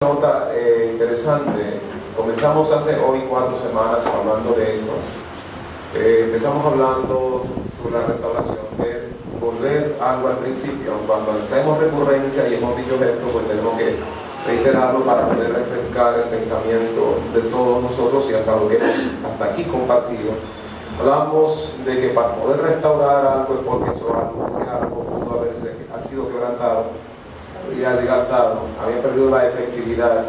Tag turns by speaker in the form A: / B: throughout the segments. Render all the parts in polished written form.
A: Nota interesante. Comenzamos hace hoy 4 semanas hablando de esto. Empezamos hablando sobre la restauración, de volver algo al principio. Cuando hacemos recurrencia y hemos dicho esto, pues tenemos que reiterarlo para poder refrescar el pensamiento de todos nosotros y hasta lo que hemos hasta aquí compartido. Hablamos de que para poder restaurar algo es porque ese algo pudo haberse sido quebrantado, había desgastado, había perdido la efectividad.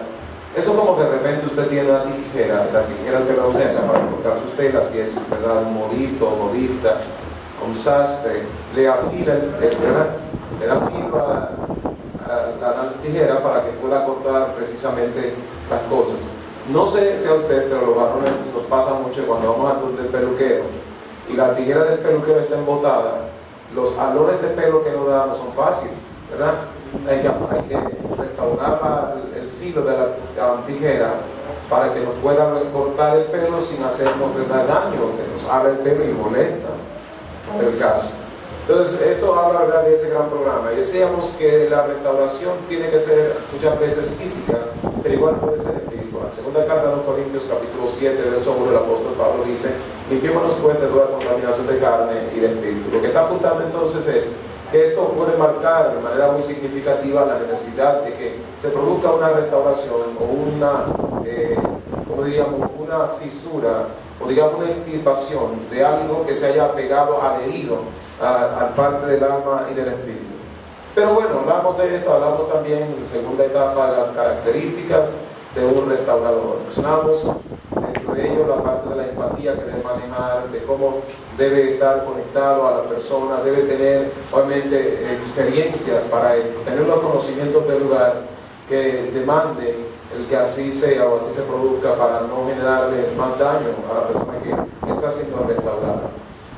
A: Eso como de repente usted tiene una tijera, la tijera te la usa para cortar sus telas, si es ¿verdad? Un modista o modista, un sastre, le afila, le da filo a la tijera para que pueda cortar precisamente las cosas. No sé si a usted, pero los varones nos pasa mucho cuando vamos al peluquero y la tijera del peluquero está embotada, los alones de pelo que nos da no son fáciles, ¿verdad? Hay que restaurar el filo de la tijera para que nos pueda cortar el pelo sin hacernos daño, que nos abra el pelo y molesta, en el caso. Entonces, eso habla ¿verdad? De ese gran programa. Y decíamos que la restauración tiene que ser muchas veces física, pero igual puede ser espiritual. Segunda carta de los Corintios, capítulo 7, verso 1, el apóstol Pablo dice: limpiémonos pues de toda contaminación de carne y de espíritu. Lo que está apuntando entonces es que esto puede marcar de manera muy significativa la necesidad de que se produzca una restauración o como diríamos, una fisura o digamos una extirpación de algo que se haya pegado, adherido a parte del alma y del espíritu. Pero bueno, hablamos de esto, hablamos también en la segunda etapa de las características de un restaurador. Mencionamos dentro de ello la parte de la empatía que debe manejar, de cómo debe estar conectado a la persona, debe tener obviamente experiencias para tener los conocimientos del lugar que demanden el que así sea o así se produzca para no generarle más daño a la persona que está siendo restaurada.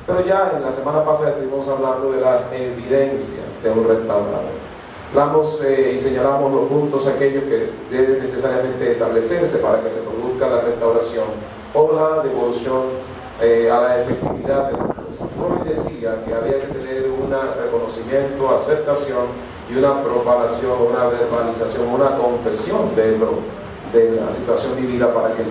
A: Pero ya en la semana pasada estuvimos hablando de las evidencias de un restaurador. Hablamos y señalamos los puntos aquellos que deben necesariamente establecerse para que se produzca la restauración o la devolución a la efectividad de las cosas. Freud decía que había que tener un reconocimiento, aceptación y una propagación, una verbalización, una confesión de la situación vivida para que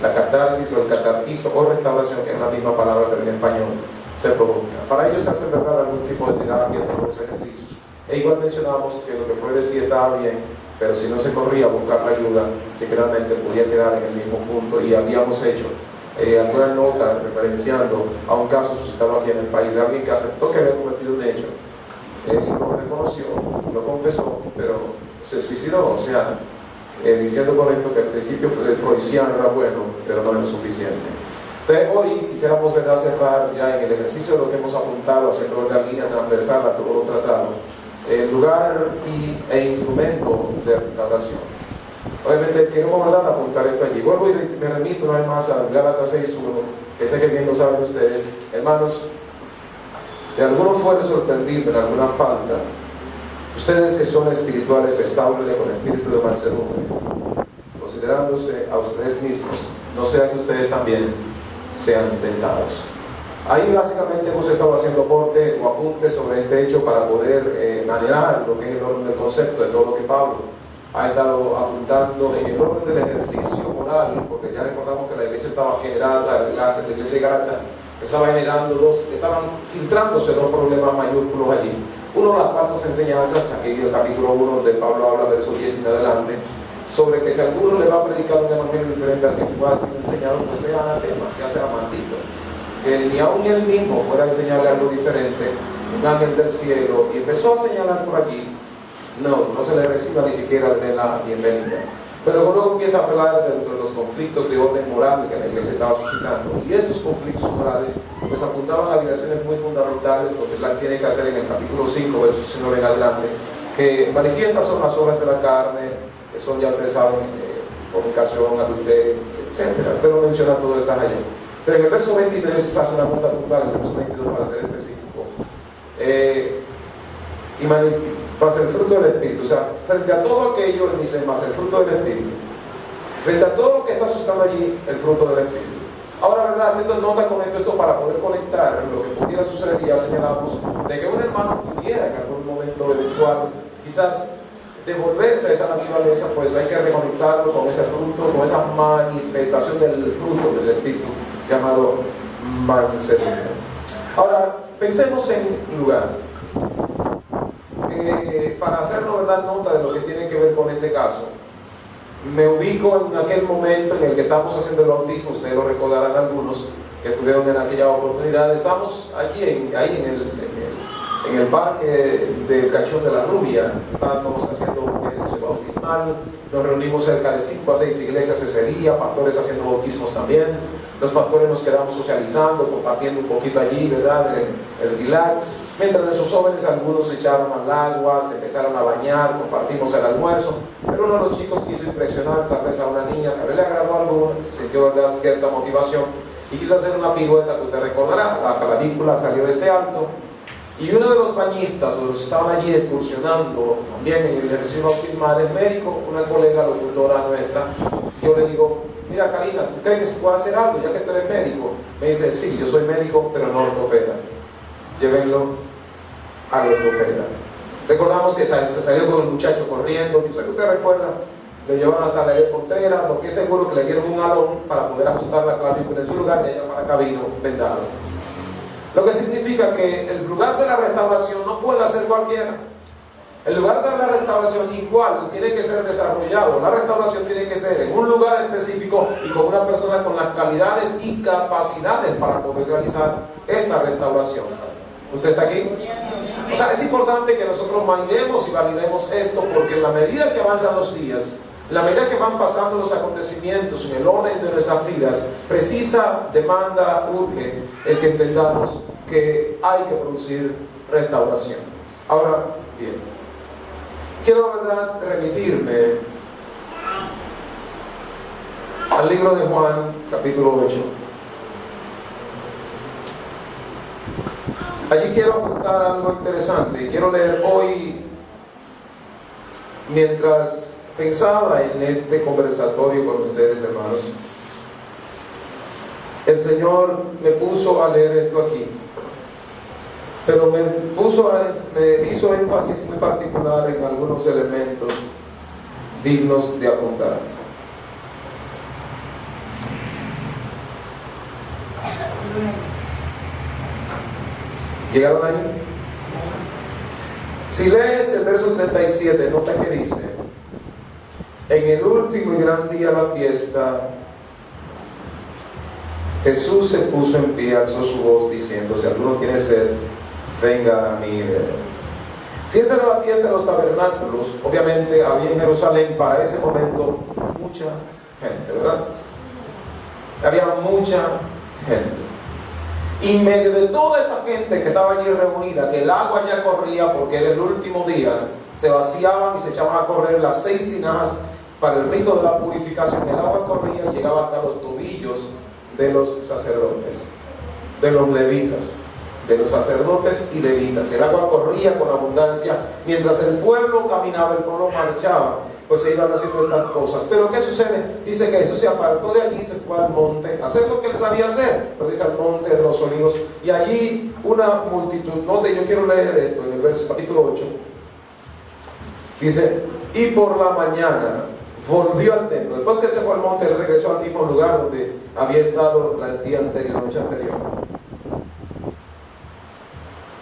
A: la catarsis o el catartizo o restauración, que es la misma palabra pero en español, se produzca. Para ello se hace ¿verdad? Algún tipo de terapias, algunos ejercicios. E igual mencionamos que lo que Freud decía estaba bien, pero si no se corría a buscar la ayuda, si realmente podía quedar en el mismo punto. Y habíamos hecho alguna nota referenciando a un caso suscitado aquí en el país de alguien que aceptó que había cometido un hecho, lo reconoció, lo confesó, pero se suicidó. O sea, diciendo con esto que al principio el freudiano era bueno, pero no era suficiente. Entonces, hoy quisiéramos ¿verdad? Cerrar ya en el ejercicio de lo que hemos apuntado, haciendo la línea transversal a todo lo tratado, el lugar e instrumento de restauración. Obviamente queremos ¿verdad? Apuntar esto allí. Vuelvo y me remito una vez más a Gálatas 6.1, que sé que bien lo saben ustedes. Hermanos, si alguno fuere sorprendido en alguna falta, ustedes que son espirituales, restáurenle con espíritu de mansedumbre, considerándose a ustedes mismos, no sea que ustedes también sean tentados. Ahí básicamente hemos estado haciendo aporte o apuntes sobre este hecho para poder manejar lo que es el orden del concepto de todo lo que Pablo ha estado apuntando en el orden del ejercicio moral, porque ya recordamos que la iglesia estaba generada, la iglesia de Gálatas estaban filtrándose dos problemas mayúsculos allí. Uno, las falsas enseñanzas, aquí en el capítulo 1 donde Pablo habla, verso 10 en adelante, sobre que si alguno le va a predicar un evangelio diferente al que tú has sido enseñado, pues sea anatema, ya sea maldito. Que ni aún él mismo pueda enseñarle algo diferente, un ángel del cielo, y empezó a señalar por allí, no se le reciba ni siquiera de la bienvenida. Pero luego empieza a hablar dentro de los conflictos de orden moral que la iglesia estaba suscitando, y estos conflictos morales pues apuntaban a direcciones muy fundamentales, lo que la tiene que hacer en el capítulo 5, versos 9 en adelante, que manifiestas son las obras de la carne, que son, ya ustedes saben, fornicación, adulterio, etc. Usted lo menciona, todo está allá. Pero en el verso 23 se hace una nota puntual, en el verso 22 para ser específico, y más el fruto del Espíritu. O sea, frente a todo aquello, él dice más el fruto del Espíritu. Frente a todo lo que está suscitando allí, el fruto del Espíritu. Ahora, ¿verdad? Haciendo nota con esto para poder conectar lo que pudiera suceder, ya señalamos, de que un hermano pudiera en algún momento eventual, quizás de volverse a esa naturaleza, pues hay que reconectarlo con ese fruto, con esa manifestación del fruto del Espíritu llamado mansedumbre. Ahora, pensemos en lugar. Para hacernos, ¿verdad?, nota de lo que tiene que ver con este caso, me ubico en aquel momento en el que estábamos haciendo el bautismo. Ustedes lo recordarán algunos que estuvieron en aquella oportunidad. Estamos allí en el parque del Cachón de la Rubia. Estábamos haciendo un ejercicio bautismal. Nos reunimos cerca de 5 a 6 iglesias ese día, pastores haciendo bautismos también. Los pastores nos quedamos socializando, compartiendo un poquito allí, ¿verdad?, el relax. Mientras nuestros jóvenes, algunos se echaron al agua, se empezaron a bañar, compartimos el almuerzo. Pero uno de los chicos quiso impresionar tal vez a una niña, tal vez le agradó algo, se sintió, ¿verdad?, cierta motivación y quiso hacer una pirueta que usted recordará. La clavícula salió de alto. Y uno de los bañistas, o los que estaban allí excursionando también en el ejercicio bautismal, el médico, una colega locutora nuestra, yo le digo: mira, Karina, ¿tú crees que se puede hacer algo ya que tú eres médico? Me dice: sí, yo soy médico, pero no ortopeda. Llévenlo al ortopeda. Recordamos que se salió con el muchacho corriendo. Yo sé que usted recuerda, lo llevaron hasta la Contreras, lo que es seguro que le dieron un alón para poder ajustar la clavícula en su lugar, y allá para acá vino vendado. Lo que significa que el lugar de la restauración no puede ser cualquiera. El lugar de la restauración igual tiene que ser desarrollado. La restauración tiene que ser en un lugar específico y con una persona con las calidades y capacidades para poder realizar esta restauración. ¿Usted está aquí? O sea, es importante que nosotros manejemos y validemos esto, porque en la medida que avanzan los días, en la medida que van pasando los acontecimientos en el orden de nuestras vidas, precisa, demanda, urge el que entendamos que hay que producir restauración. Ahora bien, quiero, ¿verdad?, remitirme al libro de Juan, capítulo 8. Allí quiero apuntar algo interesante. Quiero leer hoy, mientras pensaba en este conversatorio con ustedes, hermanos, el Señor me puso a leer esto aquí, pero me hizo énfasis muy particular en algunos elementos dignos de apuntar. ¿Llegaron ahí? Si lees el verso 37, nota que dice: en el último y gran día de la fiesta, Jesús se puso en pie, alzó su voz diciendo: si alguno tiene sed, venga a mí y beba. Si esa era la fiesta de los tabernáculos, obviamente había en Jerusalén para ese momento mucha gente, ¿verdad? Había mucha gente. Y en medio de toda esa gente que estaba allí reunida, que el agua ya corría porque era el último día, se vaciaban y se echaban a correr las 6 tinajas para el rito de la purificación. El agua corría y llegaba hasta los tobillos de los sacerdotes, de los levitas, de los sacerdotes y levitas. El agua corría con abundancia. Mientras el pueblo caminaba, el pueblo marchaba, pues se iban haciendo estas cosas. Pero ¿qué sucede? Dice que Jesús se apartó de allí y se fue al monte a hacer lo que él sabía hacer. Pues dice: al monte de los olivos. Y allí una multitud. Note, yo quiero leer esto en el verso capítulo 8. Dice: y por la mañana volvió al templo. Después que se fue al monte, él regresó al mismo lugar donde había estado el día anterior, la noche anterior.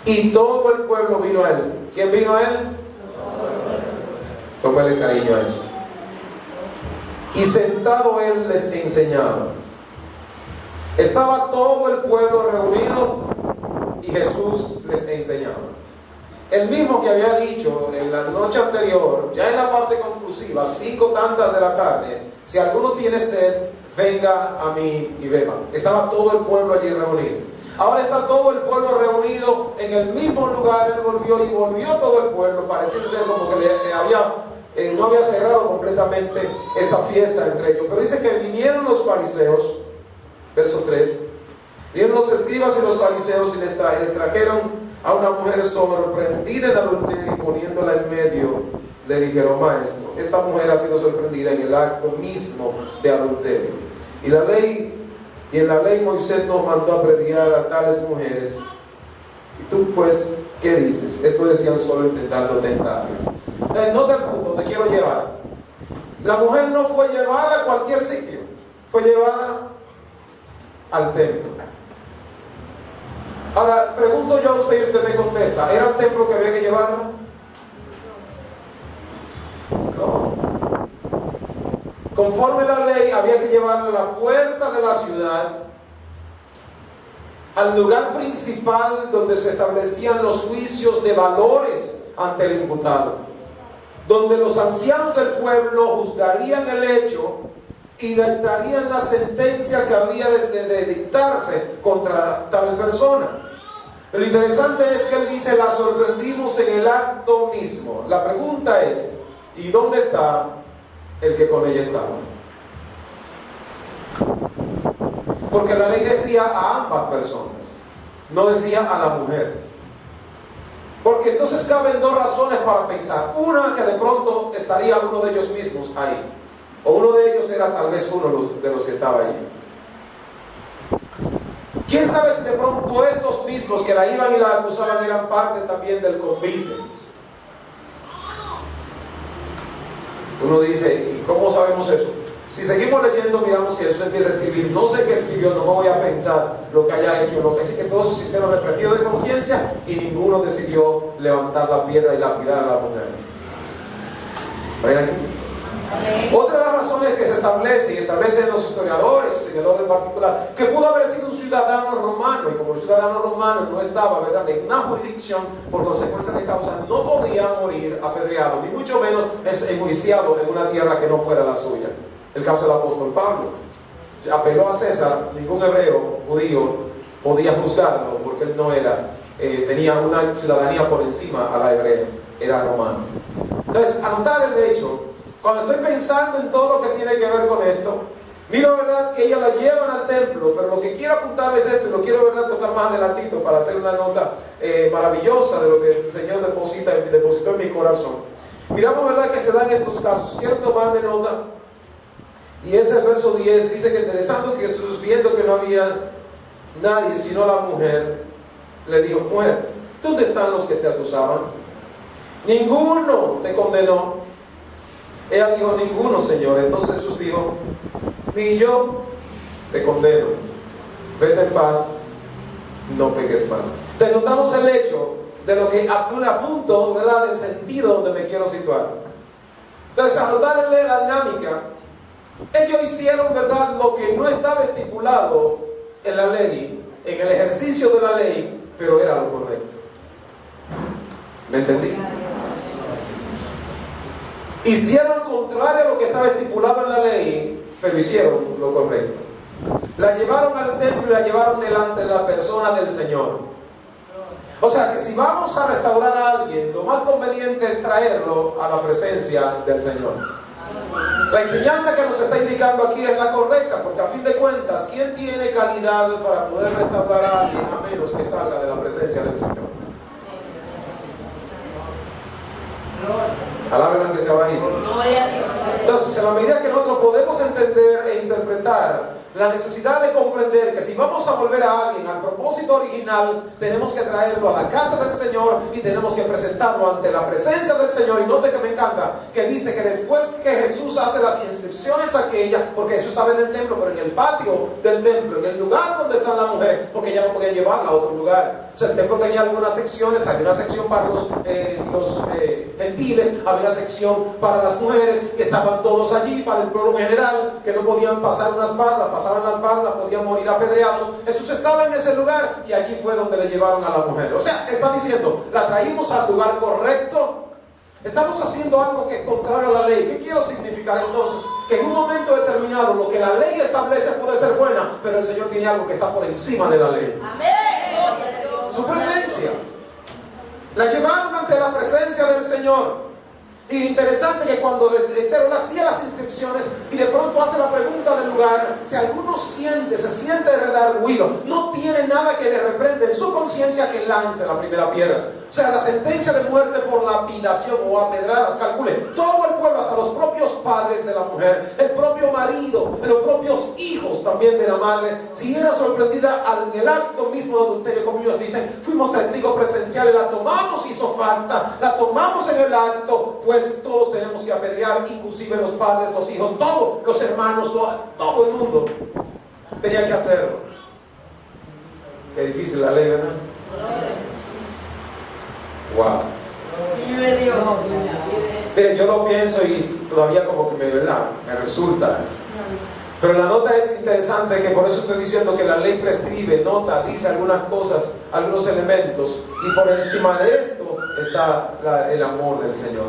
A: Y todo el pueblo vino a él. ¿Quién vino a él? Tómale cariño a eso. Y sentado él les enseñaba. Estaba todo el pueblo reunido y Jesús les enseñaba. El mismo que había dicho en la noche anterior, ya en la parte conclusiva, 5 tandas de la carne: si alguno tiene sed, venga a mí y beba. Estaba todo el pueblo allí reunido. Ahora está todo el pueblo reunido en el mismo lugar. Él volvió todo el pueblo. Parecía ser como que no había cerrado completamente esta fiesta entre ellos. Pero dice que vinieron los fariseos, verso 3, vinieron los escribas y los fariseos y le trajeron a una mujer sorprendida en adulterio, y poniéndola en medio le dijeron: maestro, esta mujer ha sido sorprendida en el acto mismo de adulterio. Y en la ley Moisés nos mandó a predicar a tales mujeres. Y tú, pues, ¿qué dices? Esto decían solo intentando tentarlo. Nota el punto donde quiero llevar. La mujer no fue llevada a cualquier sitio, fue llevada al templo. Ahora, pregunto yo a usted y usted me contesta, ¿era el templo que había que llevarla? No. Conforme la ley, había que llevarla a la puerta de la ciudad, al lugar principal donde se establecían los juicios de valores ante el imputado, donde los ancianos del pueblo juzgarían el hecho y dictarían la sentencia que había de dictarse contra tal persona. Lo interesante es que él dice, la sorprendimos en el acto mismo. La pregunta es, ¿y dónde está el que con ella estaba? Porque la ley decía a ambas personas, no decía a la mujer. Porque entonces caben dos razones para pensar. Una, que de pronto estaría uno de ellos mismos ahí, o uno de ellos era tal vez uno de los que estaba allí. ¿Quién sabe si de pronto estos mismos que la iban y la acusaban eran parte también del convite? Uno dice, ¿y cómo sabemos eso? Si seguimos leyendo, miramos que Jesús empieza a escribir, no sé qué escribió, no me voy a pensar lo que haya hecho, lo que sí que todos se sintieron reprendidos de conciencia y ninguno decidió levantar la piedra y lapidar a la mujer. ¿Ven aquí? Otra de las razones que se establecen los historiadores en el orden particular, que pudo haber sido un ciudadano romano, y como el ciudadano romano no estaba, ¿verdad?, en una jurisdicción, por consecuencia de causa, no podía morir apedreado, ni mucho menos enjuiciado en una tierra que no fuera la suya. El caso del apóstol Pablo, apeló a César, ningún hebreo, judío, podía juzgarlo, porque él no era, tenía una ciudadanía por encima a la hebrea, era romano. Entonces, anotar el hecho. Cuando estoy pensando en todo lo que tiene que ver con esto, miro, ¿verdad?, que ella la llevan al templo, pero lo que quiero apuntar es esto, y lo quiero, ¿verdad?, tocar más adelantito para hacer una nota maravillosa de lo que el Señor depositó en mi corazón. Miramos, ¿verdad?, que se dan estos casos. Quiero tomarme nota, y es el verso 10, dice que interesante que Jesús, viendo que no había nadie sino la mujer, le dijo, mujer, ¿dónde están los que te acusaban? Ninguno te condenó. Ella dijo, ninguno, Señor. Entonces Jesús dijo, ni yo te condeno, vete en paz, no peques más. Te notamos el hecho de lo que apunto, ¿verdad?, el sentido donde me quiero situar. Entonces, al notar la dinámica, ellos hicieron, ¿verdad?, lo que no estaba estipulado en la ley, en el ejercicio de la ley, pero era lo correcto. ¿Me entendí? Hicieron contrario a lo que estaba estipulado en la ley, pero hicieron lo correcto. La llevaron al templo y la llevaron delante de la persona del Señor. O sea que si vamos a restaurar a alguien, lo más conveniente es traerlo a la presencia del Señor. La enseñanza que nos está indicando aquí es la correcta, porque a fin de cuentas, ¿quién tiene calidad para poder restaurar a alguien a menos que salga de la presencia del Señor? Alábenlo aunque sea bajito. Entonces, en la medida que nosotros podemos entender e interpretar la necesidad de comprender que si vamos a volver a alguien al propósito original, tenemos que traerlo a la casa del Señor y tenemos que presentarlo ante la presencia del Señor. Y note que me encanta que dice que después que Jesús hace las inscripciones aquellas, porque Jesús estaba en el templo, pero en el patio del templo, en el lugar donde está la mujer, porque ya no podían llevarla a otro lugar. O sea, el templo tenía algunas secciones, había una sección para los gentiles, había una sección para las mujeres, que estaban todos allí, para el pueblo en general, que no podían pasar unas barras, pasaban las barras, podían morir apedreados. Jesús estaba en ese lugar y allí fue donde le llevaron a la mujer. O sea, está diciendo, la traímos al lugar correcto. Estamos haciendo algo que es contrario a la ley. ¿Qué quiero significar entonces? Que en un momento determinado lo que la ley establece puede ser buena, pero el Señor tiene algo que está por encima de la ley.
B: Amén.
A: Su presencia. La llevaron ante la presencia del Señor. Y interesante que cuando él hacía las inscripciones y de pronto hace la pregunta del lugar, si alguno se siente redarguido, no tiene nada que le reprende en su conciencia, que lance la primera piedra.
B: O sea, la sentencia de muerte por lapidación o a pedradas, calcule, todo el pueblo, hasta los propios padres de la mujer, el propio marido, los propios hijos también de la madre, si era sorprendida en el acto mismo de adulterio, como ellos dicen, fuimos testigos presenciales, la tomamos, hizo falta, la tomamos en el acto, pues todos tenemos que apedrear, inclusive los padres, los hijos, todos los hermanos, todo el mundo tenía que hacerlo. Qué difícil la ley, ¿verdad? Wow. Mire, yo lo pienso y todavía como que me resulta. Pero la nota es interesante, que por eso estoy diciendo que la ley prescribe, nota, dice algunas cosas, algunos elementos, y por encima de esto está el amor del Señor.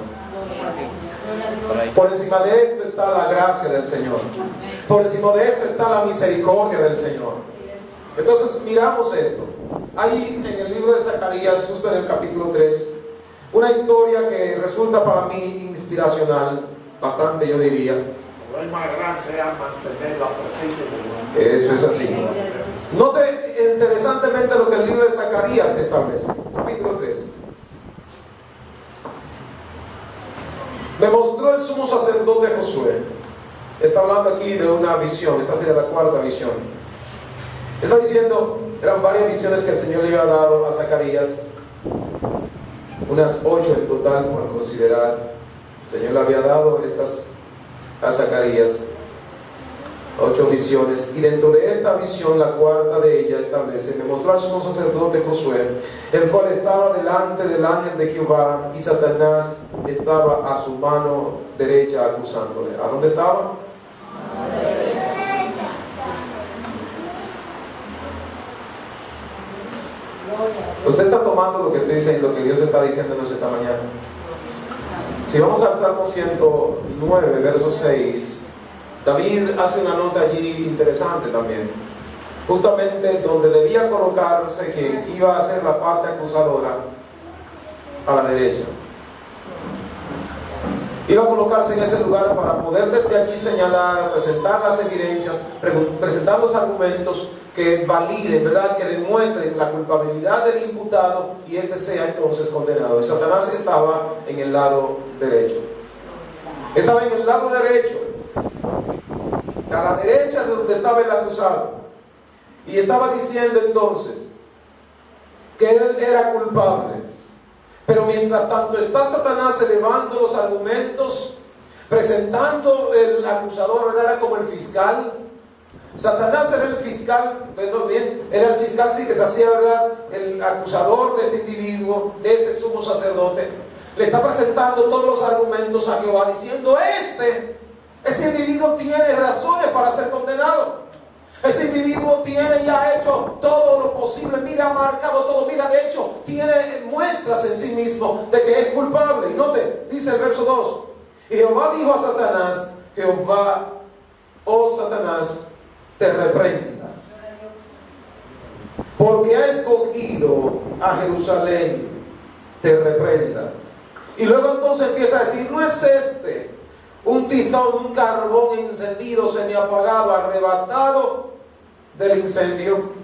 B: Por encima de esto está la gracia del Señor. Por encima de esto está la misericordia del Señor. Entonces miramos esto. Hay en el libro de Zacarías, justo en el capítulo 3, una historia que resulta para mí inspiracional, bastante yo diría.
C: El más grande sea mantener la presencia de Dios.
B: Eso es así. Note interesantemente lo que el libro de Zacarías establece. Capítulo 3. Me mostró el sumo sacerdote Josué. Está hablando aquí de una visión. Esta sería la cuarta visión. Está diciendo, eran varias visiones que el Señor le había dado a Zacarías. Unas 8 en total, por considerar. El Señor le había dado estas a Zacarías 8 visiones, y dentro de esta visión, la cuarta de ella establece: me mostró al sumo sacerdote Josué, el cual estaba delante del ángel de Jehová, y Satanás estaba a su mano derecha acusándole. ¿A dónde estaba? Usted está tomando lo que estoy diciendo, lo que Dios está diciéndonos esta mañana. Si vamos al Salmo 109, verso 6, David hace una nota allí interesante también. Justamente donde debía colocarse, que iba a ser la parte acusadora, a la derecha. Iba a colocarse en ese lugar para poder desde allí señalar, presentar las evidencias, presentar los argumentos que validen, ¿verdad?, que demuestren la culpabilidad del imputado, y éste sea entonces condenado. Y Satanás estaba en el lado derecho. Estaba en el lado derecho, a la derecha de donde estaba el acusado. Y estaba diciendo entonces que él era culpable. Pero mientras tanto está Satanás elevando los argumentos, presentando el acusador, ¿verdad?, era como el fiscal. Satanás era el fiscal, bien, era el fiscal, sí, que se hacía, ¿verdad?, el acusador de este individuo, de este sumo sacerdote. Le está presentando todos los argumentos a Jehová, diciendo: este individuo tiene razones para ser condenado. Este individuo tiene y ha hecho todo lo posible, mira, ha marcado todo, mira, de hecho, tiene muestras en sí mismo de que es culpable. Y note, dice el verso 2: y Jehová dijo a Satanás, Jehová, oh Satanás, te reprenda, porque ha escogido a Jerusalén, te reprenda. Y luego entonces empieza a decir: no es este un tizón, un carbón encendido, semiapagado, arrebatado del incendio.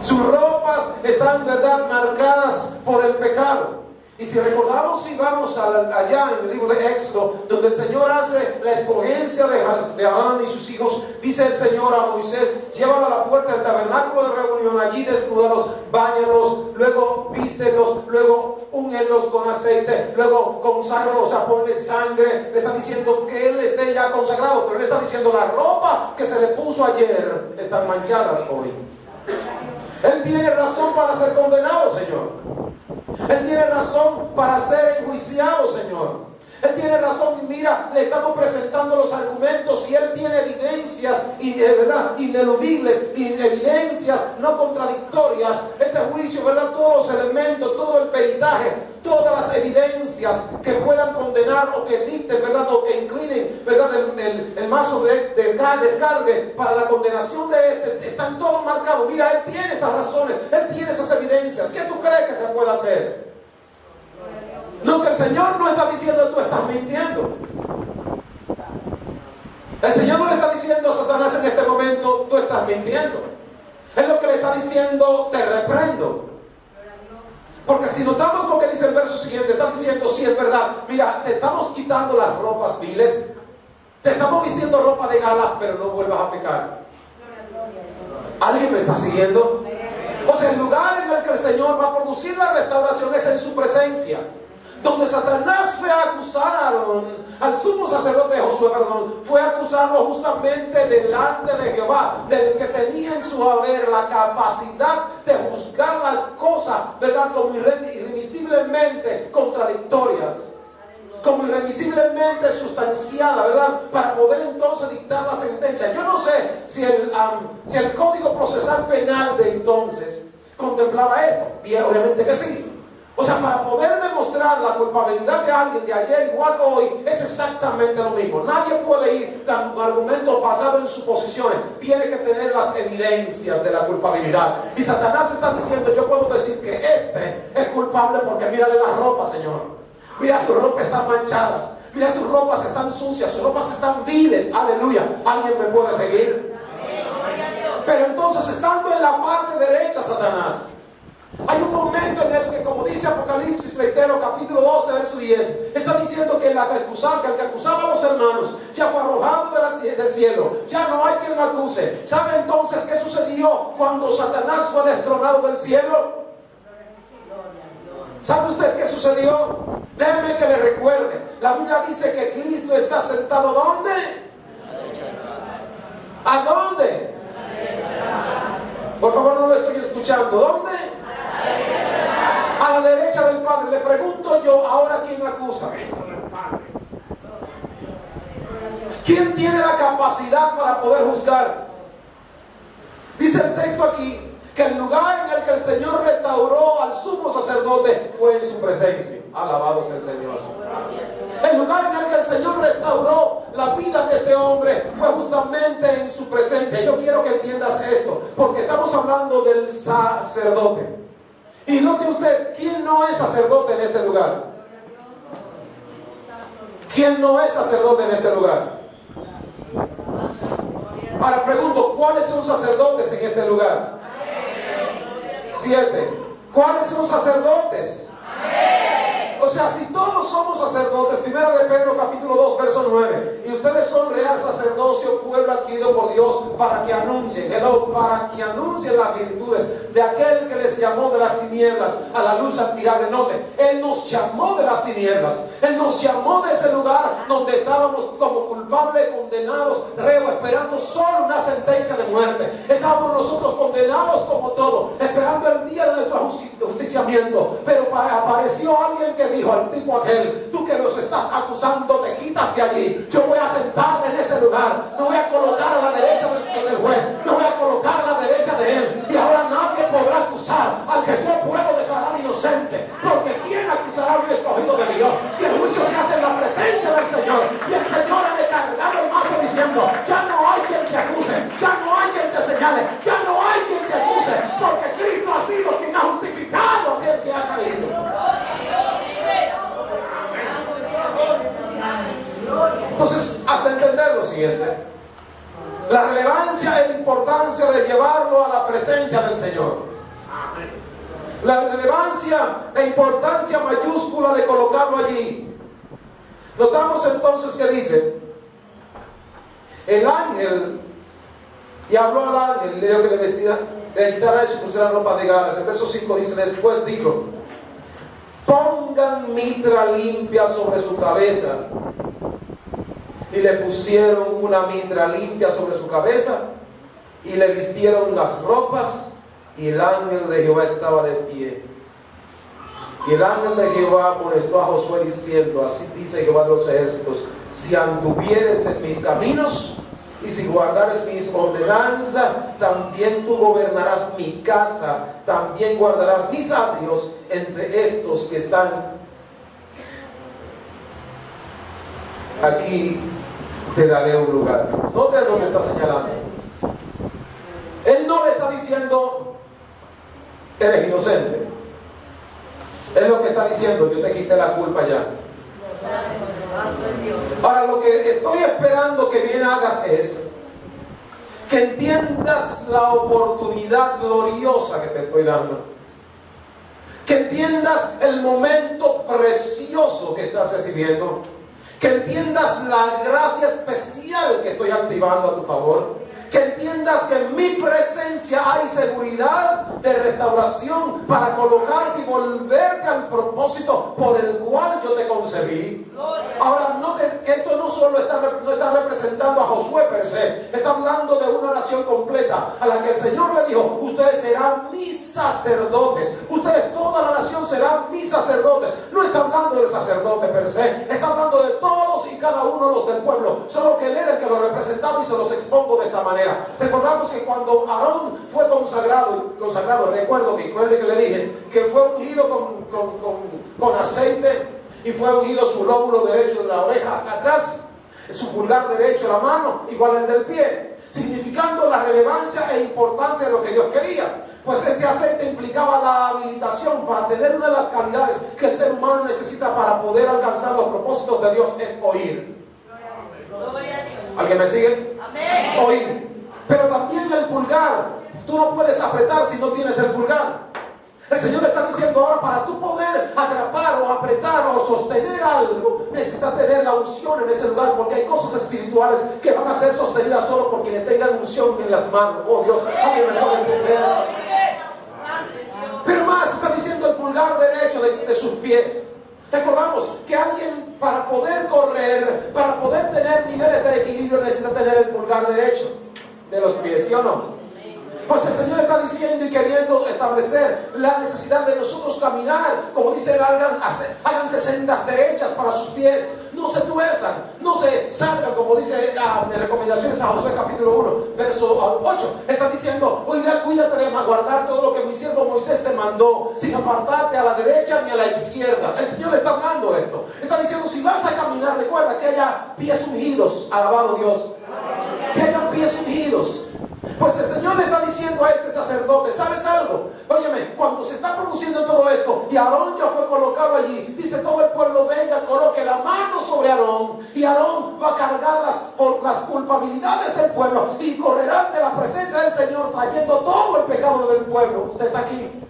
B: Sus ropas están, ¿verdad?, marcadas por el pecado. Y si recordamos, si vamos allá en el libro de Éxodo, donde el Señor hace la escogencia de Aarón y sus hijos, dice el Señor a Moisés: llévalo a la puerta del tabernáculo de reunión, allí desnúdalos, báñalos, luego vístelos, luego úngelos con aceite, luego conságralos, o sea, ponle sangre. Le está diciendo que él esté ya consagrado, pero le está diciendo: la ropa que se le puso ayer están manchadas hoy. Él tiene razón para ser condenado, Señor. Él tiene razón para ser enjuiciado, Señor. Él tiene razón. Mira, le estamos presentando los argumentos y él tiene evidencias ¿verdad?, ineludibles, evidencias no contradictorias. Este juicio, ¿verdad?, todos los elementos, todo el peritaje, todas las evidencias que puedan condenar o que dicten, ¿verdad?, o que inclinen, ¿verdad?, el mazo de descargue para la condenación de este, están todos marcados. Mira, él tiene esas razones, él tiene esas evidencias. ¿Qué tú crees que se puede hacer? No, que el Señor no está diciendo: tú estás mintiendo. El Señor no le está diciendo a Satanás en este momento: tú estás mintiendo. Él lo que le está diciendo: te reprendo. Porque si notamos lo que dice el verso siguiente, está diciendo, sí, es verdad, mira, te estamos quitando las ropas viles, te estamos vistiendo ropa de gala, pero no vuelvas a pecar. ¿Alguien me está siguiendo? O sea, el lugar en el que el Señor va a producir la restauración es en su presencia. Donde Satanás fue a acusar a Aarón, al sumo sacerdote de Josué, fue a acusarlo justamente delante de Jehová, del que tenía en su haber la capacidad de juzgar las cosas, ¿verdad? Como irremisiblemente contradictorias, como irremisiblemente sustanciada, ¿verdad? Para poder entonces dictar la sentencia. Yo no sé si el Código Procesal Penal de entonces contemplaba esto, y obviamente que sí. O sea, para poder demostrar la culpabilidad de alguien de ayer igual hoy, es exactamente lo mismo. Nadie puede ir con argumentos basados en suposiciones. Tiene que tener las evidencias de la culpabilidad. Y Satanás está diciendo, yo puedo decir que este es culpable porque mírale las ropas, Señor. Mira, sus ropas están manchadas. Mira, sus ropas están sucias, sus ropas están viles. Aleluya. ¿Alguien me puede seguir? Pero entonces, estando en la parte derecha, Satanás, hay un momento en el que, como dice Apocalipsis, reitero, capítulo 12, verso 10, está diciendo que el que acusaba a los hermanos ya fue arrojado del cielo, ya no hay quien lo acuse. ¿Sabe entonces qué sucedió cuando Satanás fue destronado del cielo? ¿Sabe usted qué sucedió? Déjeme que le recuerde. La Biblia dice que Cristo está sentado ¿dónde? ¿A dónde? Por favor, no lo estoy escuchando. ¿Dónde? A la derecha del Padre. Le pregunto yo, ahora ¿quién acusa? ¿Quién tiene la capacidad para poder juzgar? Dice el texto aquí que el lugar en el que el Señor restauró al sumo sacerdote fue en su presencia. Alabado sea el Señor. El lugar en el que el Señor restauró la vida de este hombre fue justamente en su presencia. Yo quiero que entiendas esto, porque estamos hablando del sacerdote. Y note usted, ¿quién no es sacerdote en este lugar? ¿Quién no es sacerdote en este lugar? Ahora pregunto, ¿cuáles son sacerdotes en este lugar? 7. ¿Cuáles son sacerdotes? O sea, si todos somos sacerdotes, 1 de Pedro capítulo 2, verso 9, y ustedes son real sacerdocio, pueblo adquirido por Dios, para que anuncien las virtudes de aquel que les llamó de las tinieblas a la luz admirable. Note, Él nos llamó de las tinieblas, Él nos llamó de ese lugar donde estábamos como culpables, condenados, reos, esperando solo una sentencia de muerte. Estábamos nosotros condenados como todo, esperando el día de nuestro justiciamiento, pero apareció alguien que dijo al tipo aquel, tú que nos estás acusando, te quitas de allí, yo voy a sentarme en ese lugar, me voy a colocar a la derecha del juez, me voy a colocar a la derecha de él, y ahora nadie podrá acusar al que yo puedo declarar inocente, porque ¿quién acusará a un escogido de Dios? Si el juicio se hace en la presencia del Señor, y el Señor ha descargado el mazo diciendo, ya no hay quien te acuse, ya no hay quien te señale, ya no hay quien te acuse, porque Cristo ha sido quien ha justificado a aquel que ha caído. Entonces, hasta entender lo siguiente, la relevancia y la importancia de llevarlo a la presencia del Señor, la relevancia e importancia mayúscula de colocarlo allí. Notamos entonces que dice, el ángel, y habló al ángel, leo que le quitará y se pusieran ropas de galas. El verso 5 dice, después dijo, pongan mitra limpia sobre su cabeza. Y le pusieron una mitra limpia sobre su cabeza y le vistieron las ropas, y el ángel de Jehová estaba de pie. Y el ángel de Jehová amonestó a Josué diciendo, así dice Jehová de los ejércitos, si anduvieres en mis caminos y si guardares mis ordenanzas, también tú gobernarás mi casa, también guardarás mis atrios entre estos que están aquí, te daré un lugar. Note lo que está señalando. Él no le está diciendo, eres inocente. Es lo que está diciendo, yo te quité la culpa ya. Ahora, lo que estoy esperando que bien hagas es que entiendas la oportunidad gloriosa que te estoy dando. Que entiendas el momento precioso que estás recibiendo. Que entiendas la gracia especial que estoy activando a tu favor. Que entiendas que en mi presencia hay seguridad de restauración para colocarte y volverte al propósito por el cual yo te concebí. Ahora, note que esto no solo está representando a Josué per se, está hablando de una nación completa a la que el Señor le dijo: ustedes serán mis sacerdotes, ustedes, toda la nación, serán mis sacerdotes. No está hablando del sacerdote per se, está hablando de todos y cada uno de los del pueblo, solo que él era el que lo representaba, y se los expongo de esta manera. Recordamos que cuando Aarón fue consagrado, recuerdo que le dije que fue ungido con aceite, y fue ungido su lóbulo derecho de la oreja acá atrás, su pulgar derecho de la mano, igual el del pie, significando la relevancia e importancia de lo que Dios quería. Pues este aceite implicaba la habilitación para tener una de las calidades que el ser humano necesita para poder alcanzar los propósitos de Dios: es oír.
D: Gloria a Dios.
B: ¿Alguien me sigue?
D: Amén.
B: Oír. Pero también el pulgar. Tú no puedes apretar si no tienes el pulgar. El Señor está diciendo ahora: para tú poder atrapar o apretar o sostener algo, necesitas tener la unción en ese lugar, porque hay cosas espirituales que van a ser sostenidas solo por quienes tengan unción en las manos. Oh Dios, alguien me puede entender. Pero más está diciendo el pulgar derecho de sus pies. Recordamos que alguien, para poder correr, para poder tener niveles de equilibrio, necesita tener el pulgar derecho de los pies, ¿sí o no? Pues el Señor está diciendo y queriendo establecer la necesidad de nosotros caminar, como dice él: háganse sendas derechas para sus pies, no se tuerzan, no se salgan, como dice en recomendaciones a Josué capítulo 1, verso 8. Está diciendo: oiga, cuídate de guardar todo lo que mi siervo Moisés te mandó, sin apartarte a la derecha ni a la izquierda. El Señor le está hablando esto. Está diciendo: si vas a caminar, recuerda que haya pies ungidos. Alabado Dios. Que haya pies ungidos. Pues el Señor le está diciendo a este sacerdote: ¿sabes algo? Óyeme, cuando se está produciendo todo esto y Aarón ya fue colocado allí, dice: todo el pueblo venga, coloque la mano sobre Aarón, y Aarón va a cargar las culpabilidades del pueblo, y correrán de la presencia del Señor trayendo todo el pecado del pueblo. ¿Usted está aquí?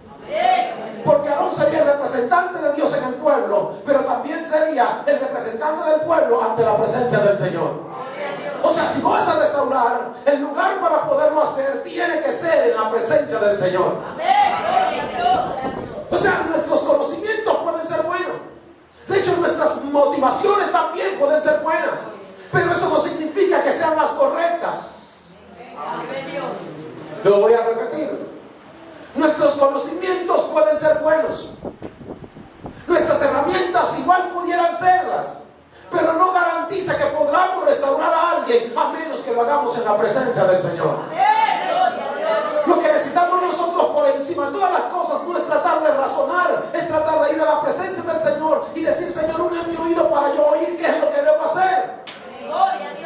B: Porque Aarón sería el representante de Dios en el pueblo, pero también sería el representante del pueblo ante la presencia del Señor. O sea, si vas a restaurar, el lugar para poderlo hacer tiene que ser en la presencia del Señor. O sea, nuestros conocimientos pueden ser buenos. De hecho, nuestras motivaciones también pueden ser buenas. Pero eso no significa que sean las correctas. Lo voy a repetir. Nuestros conocimientos pueden ser buenos. Nuestras herramientas igual pudieran serlas. Pero no garantiza que podamos restaurar a alguien a menos que lo hagamos en la presencia del Señor. Lo que necesitamos nosotros por encima de todas las cosas no es tratar de razonar, es tratar de ir a la presencia del Señor y decir: Señor, une mi oído para yo oír qué es lo que debo hacer.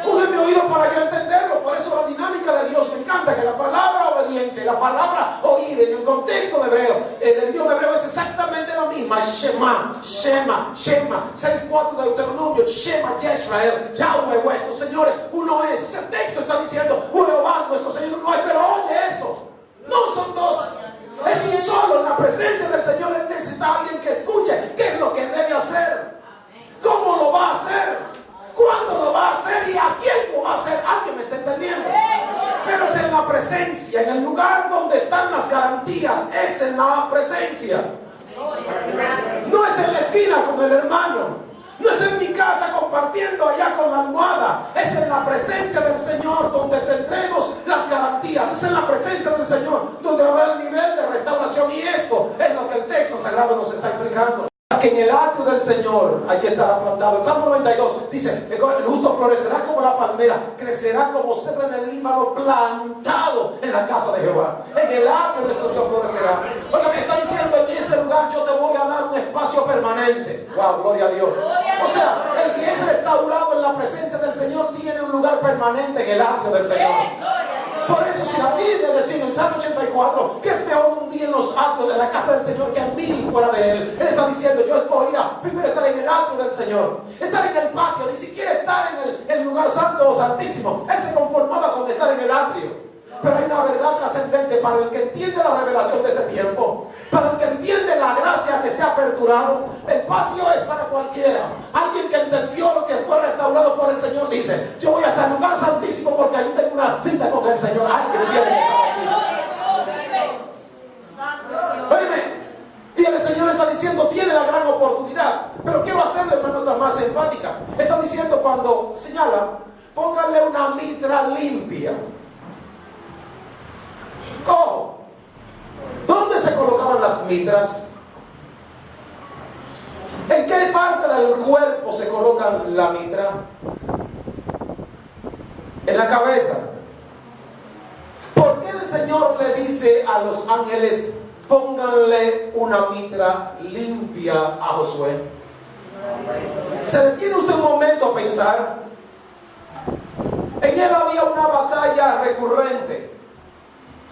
B: Une mi oído para yo entenderlo. Por eso la dinámica de Dios me encanta, que la palabra obediencia y la palabra oír en el contexto de hebreo, el idioma hebreo, es exactamente la misma. Shema, Shema, Shema, 6:4 de Deuteronomio. Shema Yisrael, Yahweh vuestro Señor es uno. Es ese texto está diciendo: Jehová nuestro Señor no hay. Pero oye eso, no son dos, es un solo. En la presencia del Señor Él necesita a alguien que escuche qué es lo que debe hacer, cómo lo va a hacer, cuándo lo va a hacer y a quién lo va a hacer. ¿Alguien me está entendiendo? Pero es en la presencia, en el lugar donde están las garantías, es en la presencia. No es en la esquina con el hermano, no es en mi casa compartiendo allá con la almohada. Es en la presencia del Señor donde tendremos las garantías. Es en la presencia del Señor donde va a haber el nivel de restauración. Y esto es lo que el texto sagrado nos está explicando. Que en el atrio del Señor allí estará plantado. El Salmo 92 dice: el justo florecerá como la palmera, crecerá como cedro en el Líbano, plantado en la casa de Jehová. En el atrio nuestro Dios florecerá. Porque me está diciendo: en ese lugar yo te voy a dar un espacio permanente. Wow, gloria a Dios. O sea, el que es restaurado en la presencia del Señor tiene un lugar permanente en el atrio del Señor. Por eso, si la Biblia dice en el Salmo 84 que es mejor un día en los atrios de la casa del Señor que 1000 fuera de él, Él está diciendo: yo escogía primero estar en el atrio del Señor, estar en el patio, ni siquiera estar en el lugar santo o santísimo. Él se conformaba con estar en el atrio. Pero hay una verdad trascendente para el que entiende la revelación de este tiempo, para el que entiende la gracia que se ha aperturado. El patio es para cualquiera. Alguien que entendió lo que fue restaurado por el Señor dice: yo voy hasta el lugar santísimo porque ahí tengo una cita con el Señor. Alguien viene. Oye, y el Señor está diciendo: tiene la gran oportunidad. Pero quiero hacerle una nota más enfática. Está diciendo, cuando señala, pónganle una mitra limpia. ¿Cómo? ¿Dónde se colocaban las mitras? ¿En qué parte del cuerpo se coloca la mitra? En la cabeza. ¿Por qué el Señor le dice a los ángeles: pónganle una mitra limpia a Josué? ¿Se detiene usted un momento a pensar? En él había una batalla recurrente,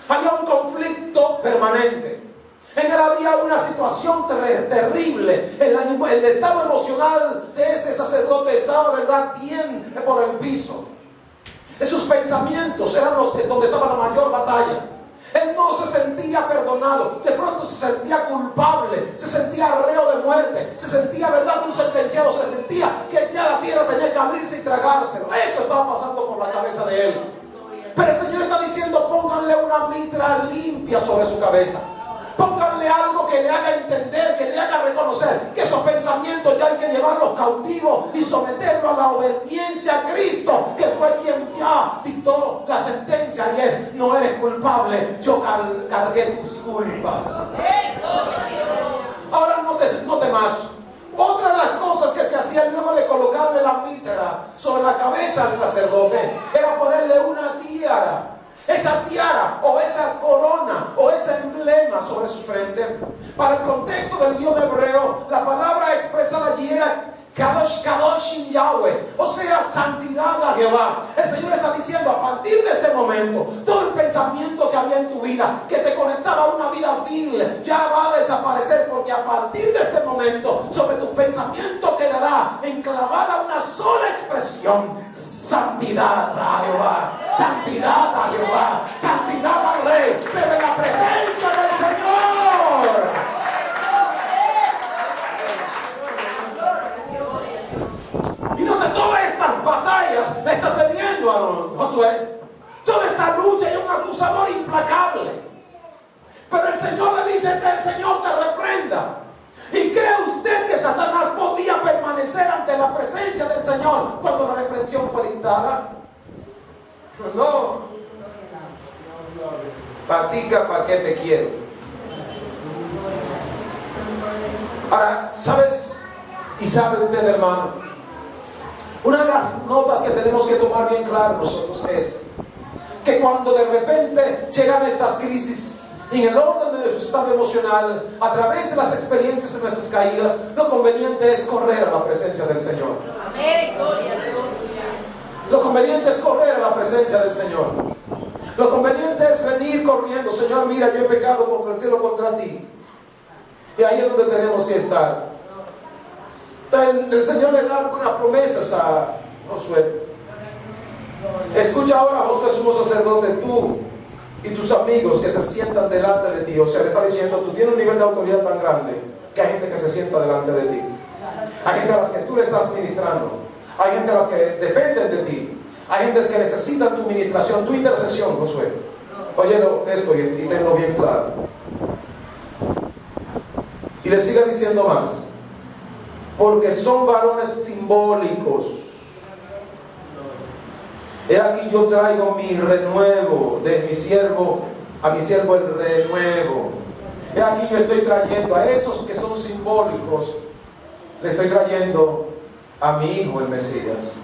B: había un conflicto permanente, en él había una situación terrible. El estado emocional de este sacerdote estaba, ¿verdad?, bien por el piso. Sus pensamientos eran donde estaba la mayor batalla. Él no se sentía perdonado, de pronto se sentía culpable, se sentía reo de muerte, se sentía, ¿verdad?, un sentenciado, se sentía que ya la tierra tenía que abrirse y tragárselo. Eso estaba pasando por la cabeza de él. Pero el Señor está diciendo: pónganle una mitra limpia sobre su cabeza. Pónganle algo que le haga entender, que le haga reconocer que esos pensamientos ya hay que llevarlos cautivos y someterlos a la obediencia a Cristo, que fue quien ya dictó la sentencia, y es: no eres culpable, yo cargué tus culpas. Ahora note más. Otra de las cosas que se hacía luego de colocarle la mitra sobre la cabeza al sacerdote era ponerle una tiara. Esa tiara o esa corona o ese emblema sobre su frente. Para el contexto del idioma hebreo, la palabra expresada allí era Kadosh Kadosh Yahweh, o sea, santidad a Jehová. El Señor está diciendo: a partir de este momento, todo el pensamiento que había en tu vida, que te conectaba a una vida vil, ya va a desaparecer, porque a partir de este momento, sobre tu pensamiento quedará enclavada una sola expresión: santidad a Jehová, santidad a Jehová, santidad al Rey, pero en la presencia del Señor. Y no de todas estas batallas le está teniendo a Josué. Toda esta lucha y un acusador implacable. Pero el Señor le dice: que el Señor te reprenda. ¿Y cree usted que Satanás podía permanecer ante la presencia del Señor cuando la reprensión fue dictada? No. Patica, ¿para qué te quiero? Ahora, ¿sabes? Y sabe usted, hermano, una de las notas que tenemos que tomar bien claro nosotros es que cuando de repente llegan estas crisis en el orden de nuestro estado emocional, a través de las experiencias de nuestras caídas, lo conveniente es correr a la presencia del Señor.
D: Amén. Gloria a Dios.
B: Lo conveniente es correr a la presencia del Señor. Lo conveniente es venir corriendo: Señor, mira, yo he pecado contra el cielo, contra ti. Y ahí es donde tenemos que estar. El Señor le da algunas promesas a Josué. Escucha ahora, Josué, sumo sacerdote, tú y tus amigos que se sientan delante de ti. O sea, le está diciendo: tú tienes un nivel de autoridad tan grande que hay gente que se sienta delante de ti. Hay gente a las que tú le estás ministrando. Hay gente a las que dependen de ti. Hay gente que necesitan tu ministración, tu intercesión, Josué. Óyelo esto y tenlo bien claro. Y le sigue diciendo más: porque son varones simbólicos. He aquí yo traigo mi renuevo de mi siervo, a mi siervo el renuevo. He aquí yo estoy trayendo a esos que son simbólicos, le estoy trayendo a mi hijo el Mesías.